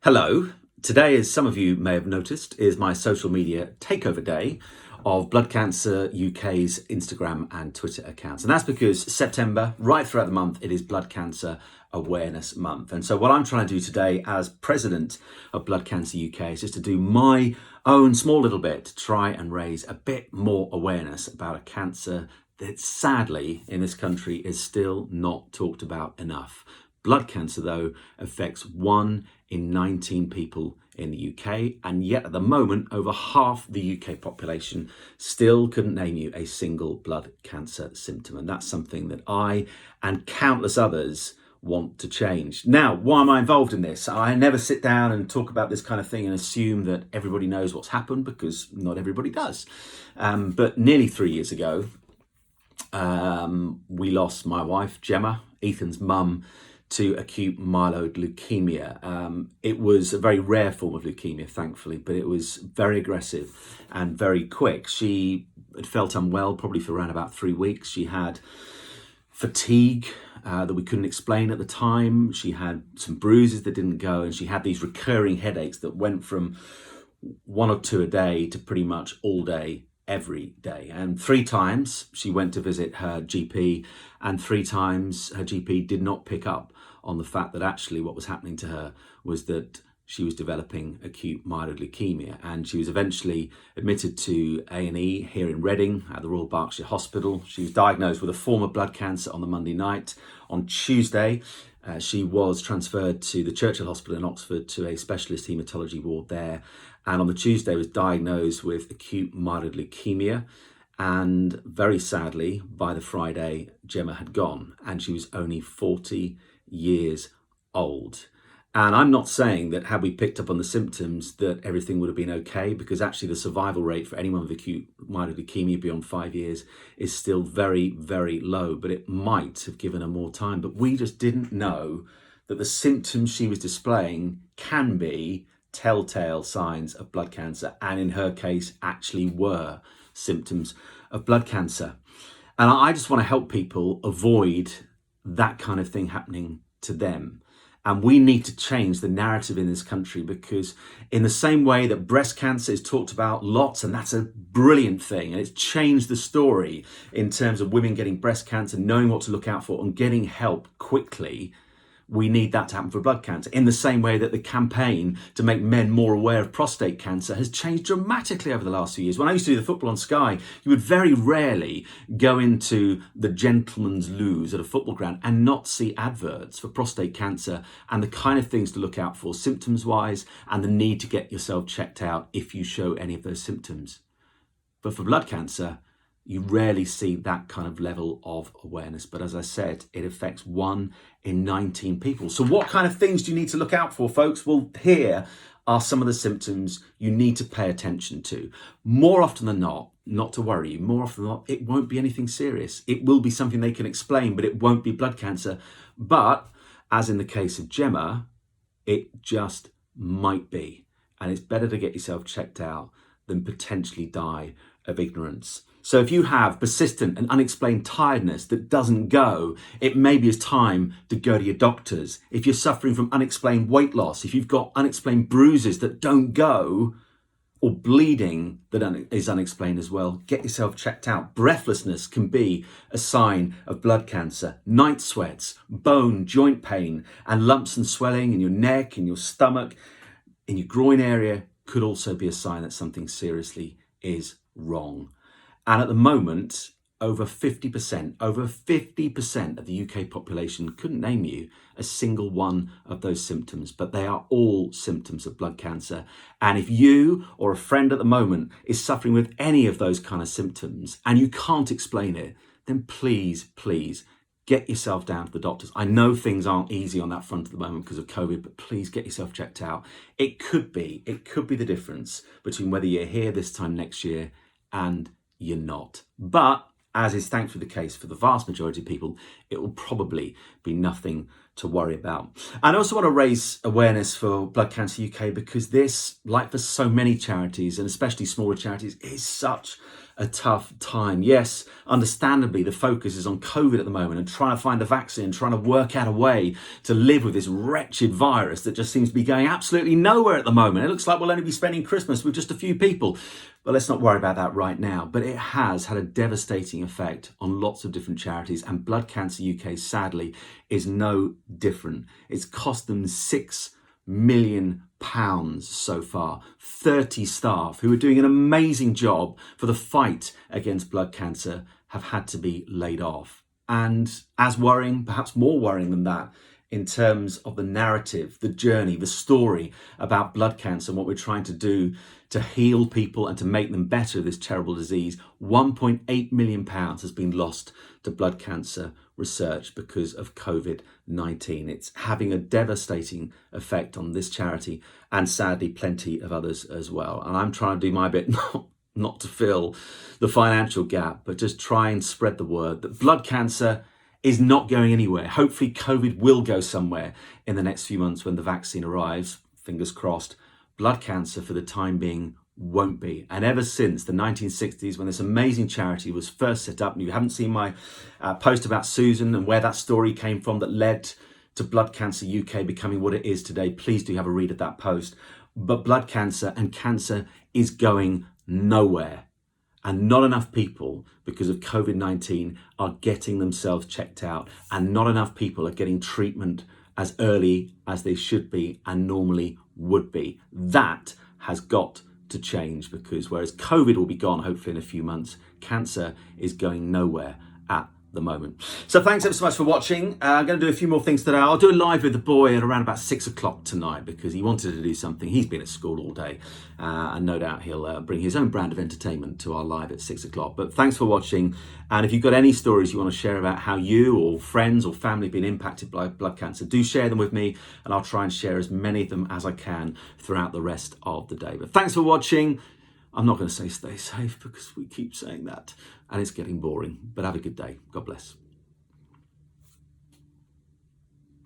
Hello. Today, as some of you may have noticed, is my social media takeover day of Blood Cancer UK's Instagram and Twitter accounts. And that's because September, right throughout the month, it is Blood Cancer Awareness Month. And so what I'm trying to do today as president of Blood Cancer UK is just to do my own small little bit to try and raise a bit more awareness about a cancer that sadly in this country is still not talked about enough. Blood cancer, though, affects 1 in 19 people in the UK, and yet at the moment, over half the UK population still couldn't name you a single blood cancer symptom. And that's something that I and countless others want to change. Now, why am I involved in this? I never sit down and talk about this kind of thing and assume that everybody knows what's happened, because not everybody does. But nearly 3 years ago, we lost my wife, Gemma, Ethan's mum, to acute myeloid leukemia. It was a very rare form of leukemia, thankfully, but it was very aggressive and very quick. She had felt unwell probably for around about 3 weeks. She had fatigue that we couldn't explain at the time. She had some bruises that didn't go, and she had these recurring headaches that went from 1 or 2 a day to pretty much all day, every day. And 3 times she went to visit her GP, and 3 times her GP did not pick up on the fact that actually what was happening to her was that she was developing acute myeloid leukemia. And she was eventually admitted to A&E here in Reading at the Royal Berkshire Hospital. She was diagnosed with a form of blood cancer on the Monday night. On Tuesday, she was transferred to the Churchill Hospital in Oxford to a specialist haematology ward there. And on the Tuesday was diagnosed with acute myeloid leukemia. And very sadly, by the Friday, Gemma had gone, and she was only 40 years old. And I'm not saying that had we picked up on the symptoms that everything would have been okay, because actually the survival rate for anyone with acute myeloid leukemia beyond 5 years is still very, very low, but it might have given her more time. But we just didn't know that the symptoms she was displaying can be telltale signs of blood cancer, and in her case actually were symptoms of blood cancer. And I just want to help people avoid that kind of thing happening to them. And we need to change the narrative in this country, because in the same way that breast cancer is talked about lots, and that's a brilliant thing, and it's changed the story in terms of women getting breast cancer, knowing what to look out for and getting help quickly, we need that to happen for blood cancer. In the same way that the campaign to make men more aware of prostate cancer has changed dramatically over the last few years. When I used to do the football on Sky, you would very rarely go into the gentleman's loos at a football ground and not see adverts for prostate cancer and the kind of things to look out for symptoms-wise, and the need to get yourself checked out if you show any of those symptoms. But for blood cancer, you rarely see that kind of level of awareness. But as I said, it affects 1 in 19 people. So what kind of things do you need to look out for, folks? Well, here are some of the symptoms you need to pay attention to. More often than not to worry you, more often than not, it won't be anything serious. It will be something they can explain, but it won't be blood cancer. But as in the case of Gemma, it just might be. And it's better to get yourself checked out than potentially die of ignorance. So if you have persistent and unexplained tiredness that doesn't go, it maybe is time to go to your doctors. If you're suffering from unexplained weight loss, if you've got unexplained bruises that don't go, or bleeding that is unexplained as well, get yourself checked out. Breathlessness can be a sign of blood cancer. Night sweats, bone, joint pain, and lumps and swelling in your neck, in your stomach, in your groin area could also be a sign that something seriously is wrong. And at the moment, over 50% of the UK population couldn't name you a single one of those symptoms, but they are all symptoms of blood cancer. And if you or a friend at the moment is suffering with any of those kind of symptoms and you can't explain it, then please get yourself down to the doctors. I know things aren't easy on that front at the moment because of COVID, but please get yourself checked out. It could be the difference between whether you're here this time next year and you're not. But as is thankfully the case for the vast majority of people, it will probably be nothing to worry about. And I also want to raise awareness for Blood Cancer UK, because this, like for so many charities, and especially smaller charities, is such a tough time. Yes, understandably, the focus is on COVID at the moment and trying to find a vaccine, trying to work out a way to live with this wretched virus that just seems to be going absolutely nowhere at the moment. It looks like we'll only be spending Christmas with just a few people. But let's not worry about that right now. But it has had a devastating effect on lots of different charities, and Blood Cancer UK, sadly, is no different. It's cost them £6 million so far. 30 staff who are doing an amazing job for the fight against blood cancer have had to be laid off. And as worrying, perhaps more worrying than that, in terms of the narrative, the journey, the story about blood cancer and what we're trying to do to heal people and to make them better of this terrible disease, £1.8 million has been lost to blood cancer research because of COVID-19. It's having a devastating effect on this charity and sadly plenty of others as well. And I'm trying to do my bit not to fill the financial gap, but just try and spread the word that blood cancer is not going anywhere. Hopefully COVID will go somewhere in the next few months when the vaccine arrives, fingers crossed. Blood cancer for the time being won't be. And ever since the 1960s, when this amazing charity was first set up, and you haven't seen my post about Susan and where that story came from that led to Blood Cancer UK becoming what it is today, please do have a read of that post. But blood cancer and cancer is going nowhere. And not enough people, because of COVID-19, are getting themselves checked out. And not enough people are getting treatment as early as they should be and normally would be. That has got to change, because whereas COVID will be gone hopefully in a few months, cancer is going nowhere at the moment. So thanks ever so much for watching. I'm going to do a few more things today. I'll do a live with the boy at around about 6 o'clock tonight because he wanted to do something. He's been at school all day and no doubt he'll bring his own brand of entertainment to our live at 6 o'clock. But thanks for watching. And if you've got any stories you want to share about how you or friends or family have been impacted by blood cancer, do share them with me and I'll try and share as many of them as I can throughout the rest of the day. But thanks for watching. I'm not going to say stay safe because we keep saying that and it's getting boring, but have a good day. God bless.